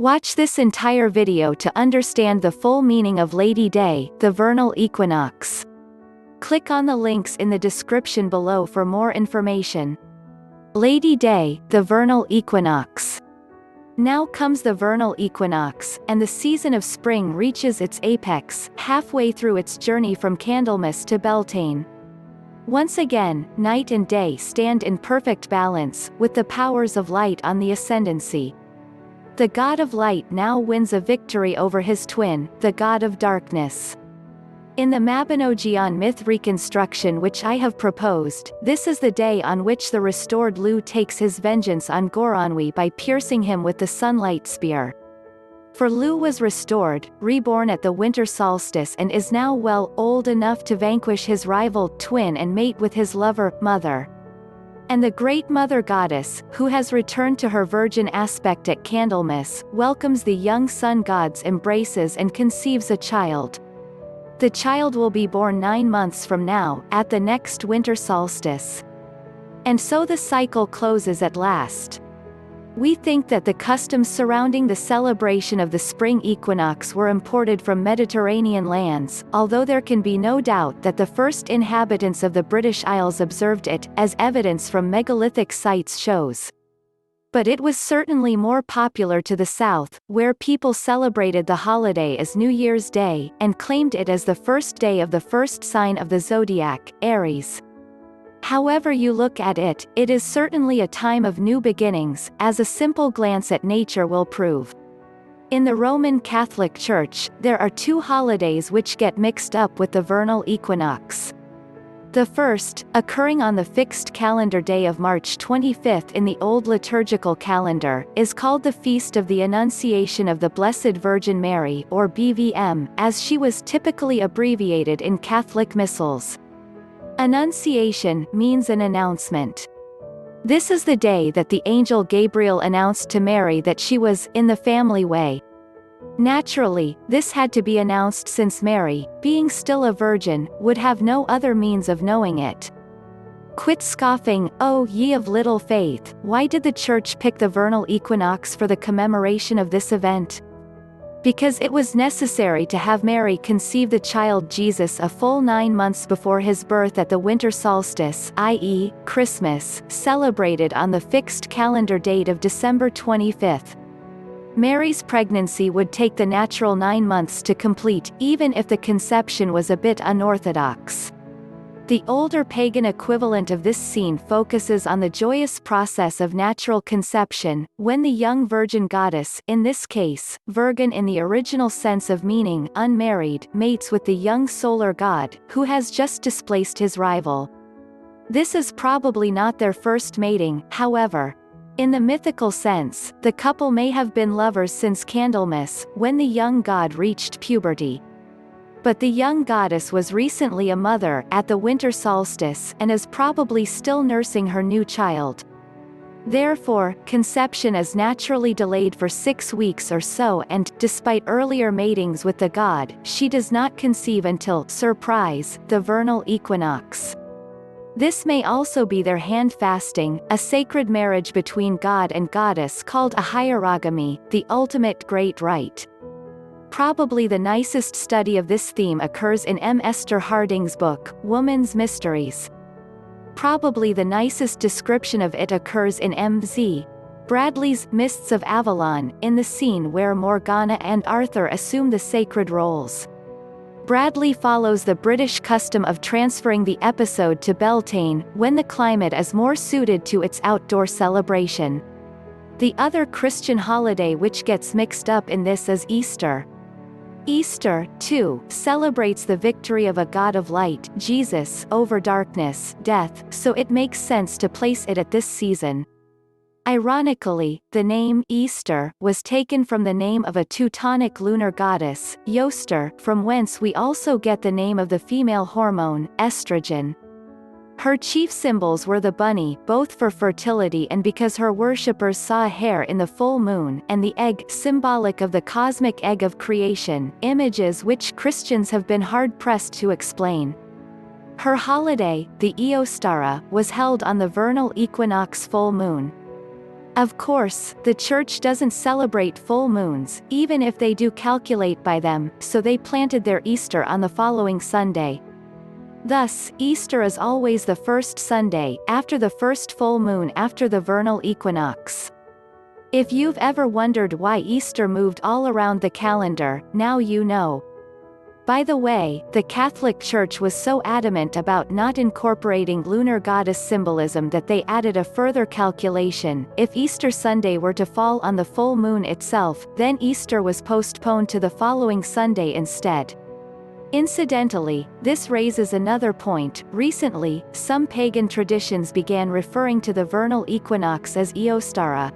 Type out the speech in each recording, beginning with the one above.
Watch this entire video to understand the full meaning of Lady Day, the vernal equinox. Click on the links in the description below for more information. Lady Day, the vernal equinox. Now comes the vernal equinox, and the season of spring reaches its apex, halfway through its journey from Candlemas to Beltane. Once again, night and day stand in perfect balance, with the powers of light on the ascendancy. The god of light now wins a victory over his twin, the god of darkness. In the Mabinogion myth reconstruction which I have proposed, this is the day on which the restored Lu takes his vengeance on Goronwi by piercing him with the sunlight spear. For Lu was restored, reborn at the winter solstice, and is now old enough to vanquish his rival twin and mate with his lover, mother. And the great mother goddess, who has returned to her virgin aspect at Candlemas, welcomes the young sun god's embraces and conceives a child. The child will be born 9 months from now, at the next winter solstice. And so the cycle closes at last. We think that the customs surrounding the celebration of the spring equinox were imported from Mediterranean lands, although there can be no doubt that the first inhabitants of the British Isles observed it, as evidence from megalithic sites shows. But it was certainly more popular to the south, where people celebrated the holiday as New Year's Day, and claimed it as the first day of the first sign of the zodiac, Aries. However you look at it, it is certainly a time of new beginnings, as a simple glance at nature will prove. In the Roman Catholic Church, there are 2 holidays which get mixed up with the vernal equinox. The first, occurring on the fixed calendar day of March 25 in the Old Liturgical Calendar, is called the Feast of the Annunciation of the Blessed Virgin Mary, or BVM, as she was typically abbreviated in Catholic missals. Annunciation means an announcement. This is the day that the angel Gabriel announced to Mary that she was in the family way. Naturally, this had to be announced since Mary, being still a virgin, would have no other means of knowing it. Quit scoffing, O ye of little faith. Why did the Church pick the vernal equinox for the commemoration of this event? Because it was necessary to have Mary conceive the child Jesus a full 9 months before his birth at the winter solstice, i.e., Christmas, celebrated on the fixed calendar date of December 25. Mary's pregnancy would take the natural 9 months to complete, even if the conception was a bit unorthodox. The older pagan equivalent of this scene focuses on the joyous process of natural conception, when the young virgin goddess, in this case, virgin in the original sense of meaning unmarried, mates with the young solar god, who has just displaced his rival. This is probably not their first mating, however. In the mythical sense, the couple may have been lovers since Candlemas, when the young god reached puberty. But the young goddess was recently a mother, at the winter solstice, and is probably still nursing her new child. Therefore, conception is naturally delayed for 6 weeks or so, and, despite earlier matings with the god, she does not conceive until, surprise, the vernal equinox. This may also be their hand fasting, a sacred marriage between god and goddess called a hierogamy, the ultimate great rite. Probably the nicest study of this theme occurs in M. Esther Harding's book, Woman's Mysteries. Probably the nicest description of it occurs in M. Z. Bradley's Mists of Avalon, in the scene where Morgana and Arthur assume the sacred roles. Bradley follows the British custom of transferring the episode to Beltane, when the climate is more suited to its outdoor celebration. The other Christian holiday which gets mixed up in this is Easter. Easter, too, celebrates the victory of a god of light, Jesus, over darkness, death, so it makes sense to place it at this season. Ironically, the name Easter was taken from the name of a Teutonic lunar goddess, Yoster, from whence we also get the name of the female hormone, estrogen. Her chief symbols were the bunny, both for fertility and because her worshippers saw a hare in the full moon, and the egg, symbolic of the cosmic egg of creation, images which Christians have been hard-pressed to explain. Her holiday, the Eostara, was held on the vernal equinox full moon. Of course, the Church doesn't celebrate full moons, even if they do calculate by them, so they planted their Easter on the following Sunday. Thus, Easter is always the first Sunday, after the first full moon after the vernal equinox. If you've ever wondered why Easter moved all around the calendar, now you know. By the way, the Catholic Church was so adamant about not incorporating lunar goddess symbolism that they added a further calculation. If Easter Sunday were to fall on the full moon itself, then Easter was postponed to the following Sunday instead. Incidentally, this raises another point. Recently, some pagan traditions began referring to the vernal equinox as Eostara.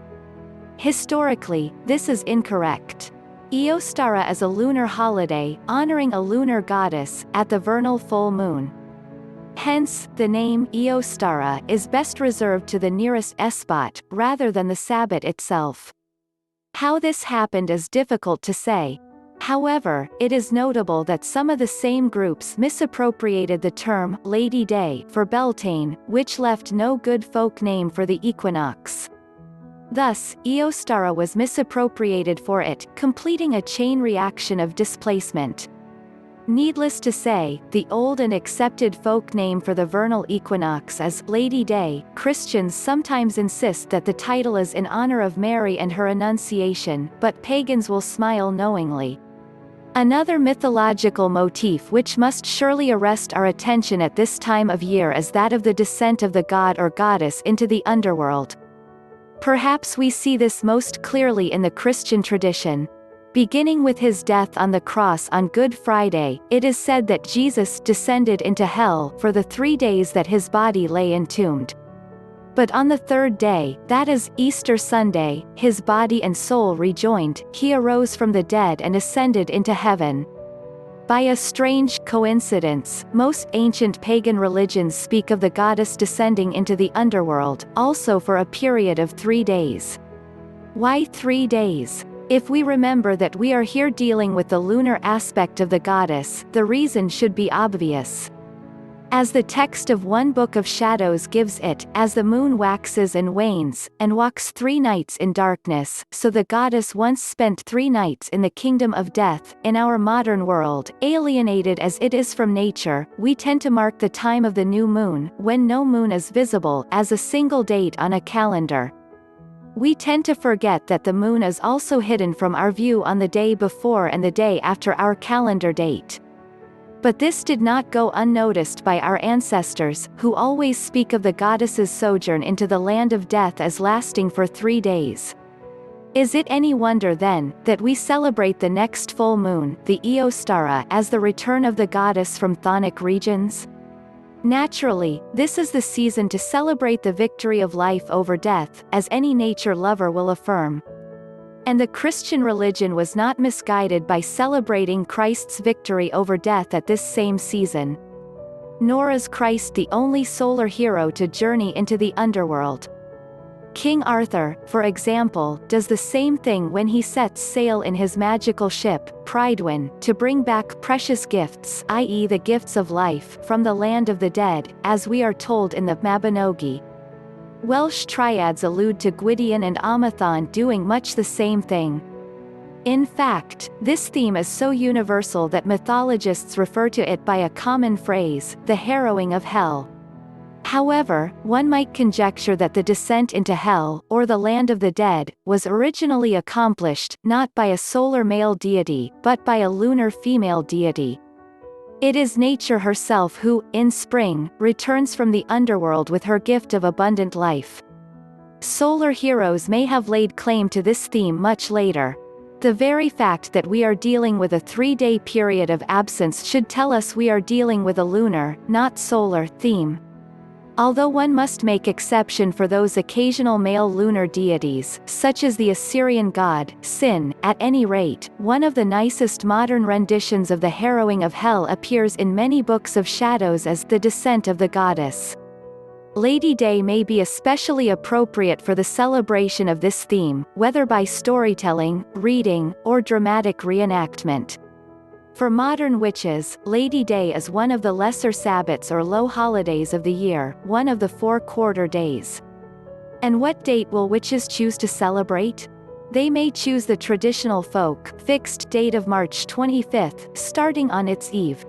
Historically, this is incorrect. Eostara is a lunar holiday, honoring a lunar goddess, at the vernal full moon. Hence, the name Eostara is best reserved to the nearest espot, rather than the Sabbat itself. How this happened is difficult to say. However, it is notable that some of the same groups misappropriated the term Lady Day for Beltane, which left no good folk name for the equinox. Thus, Eostara was misappropriated for it, completing a chain reaction of displacement. Needless to say, the old and accepted folk name for the vernal equinox is Lady Day. Christians sometimes insist that the title is in honor of Mary and her Annunciation, but pagans will smile knowingly. Another mythological motif which must surely arrest our attention at this time of year is that of the descent of the god or goddess into the underworld. Perhaps we see this most clearly in the Christian tradition. Beginning with his death on the cross on Good Friday, it is said that Jesus descended into hell for the 3 days that his body lay entombed. But on the third day, that is, Easter Sunday, his body and soul rejoined, he arose from the dead and ascended into heaven. By a strange coincidence, most ancient pagan religions speak of the goddess descending into the underworld, also for a period of 3 days. Why 3 days? If we remember that we are here dealing with the lunar aspect of the goddess, the reason should be obvious. As the text of one Book of Shadows gives it, as the moon waxes and wanes, and walks 3 nights in darkness, so the goddess once spent 3 nights in the kingdom of death. In our modern world, alienated as it is from nature, we tend to mark the time of the new moon, when no moon is visible, as a single date on a calendar. We tend to forget that the moon is also hidden from our view on the day before and the day after our calendar date. But this did not go unnoticed by our ancestors, who always speak of the goddess's sojourn into the land of death as lasting for 3 days. Is it any wonder then, that we celebrate the next full moon, the Eostara, as the return of the goddess from chthonic regions? Naturally, this is the season to celebrate the victory of life over death, as any nature lover will affirm. And the Christian religion was not misguided by celebrating Christ's victory over death at this same season. Nor is Christ the only solar hero to journey into the underworld. King Arthur, for example, does the same thing when he sets sail in his magical ship, Prydwen, to bring back precious gifts, i.e. the gifts of life, from the land of the dead, as we are told in the Mabinogi. Welsh triads allude to Gwydion and Amathon doing much the same thing. In fact, this theme is so universal that mythologists refer to it by a common phrase, the harrowing of hell. However, one might conjecture that the descent into hell, or the land of the dead, was originally accomplished, not by a solar male deity, but by a lunar female deity. It is nature herself who, in spring, returns from the underworld with her gift of abundant life. Solar heroes may have laid claim to this theme much later. The very fact that we are dealing with a 3-day period of absence should tell us we are dealing with a lunar, not solar, theme. Although one must make exception for those occasional male lunar deities, such as the Assyrian god, Sin, at any rate, one of the nicest modern renditions of the harrowing of hell appears in many books of shadows as the descent of the goddess. Lady Day may be especially appropriate for the celebration of this theme, whether by storytelling, reading, or dramatic reenactment. For modern witches, Lady Day is one of the lesser Sabbats or low holidays of the year, one of the 4 quarter days. And what date will witches choose to celebrate? They may choose the traditional folk fixed date of March 25th, starting on its eve.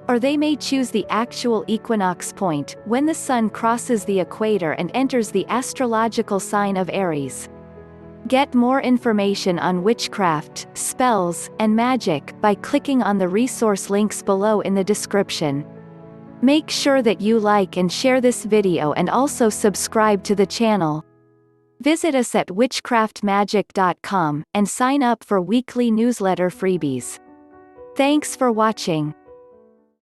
Or they may choose the actual equinox point, when the sun crosses the equator and enters the astrological sign of Aries. Get more information on witchcraft, spells, and magic by clicking on the resource links below in the description. Make sure that you like and share this video and also subscribe to the channel. Visit us at witchcraftmagic.com and sign up for weekly newsletter freebies. Thanks for watching.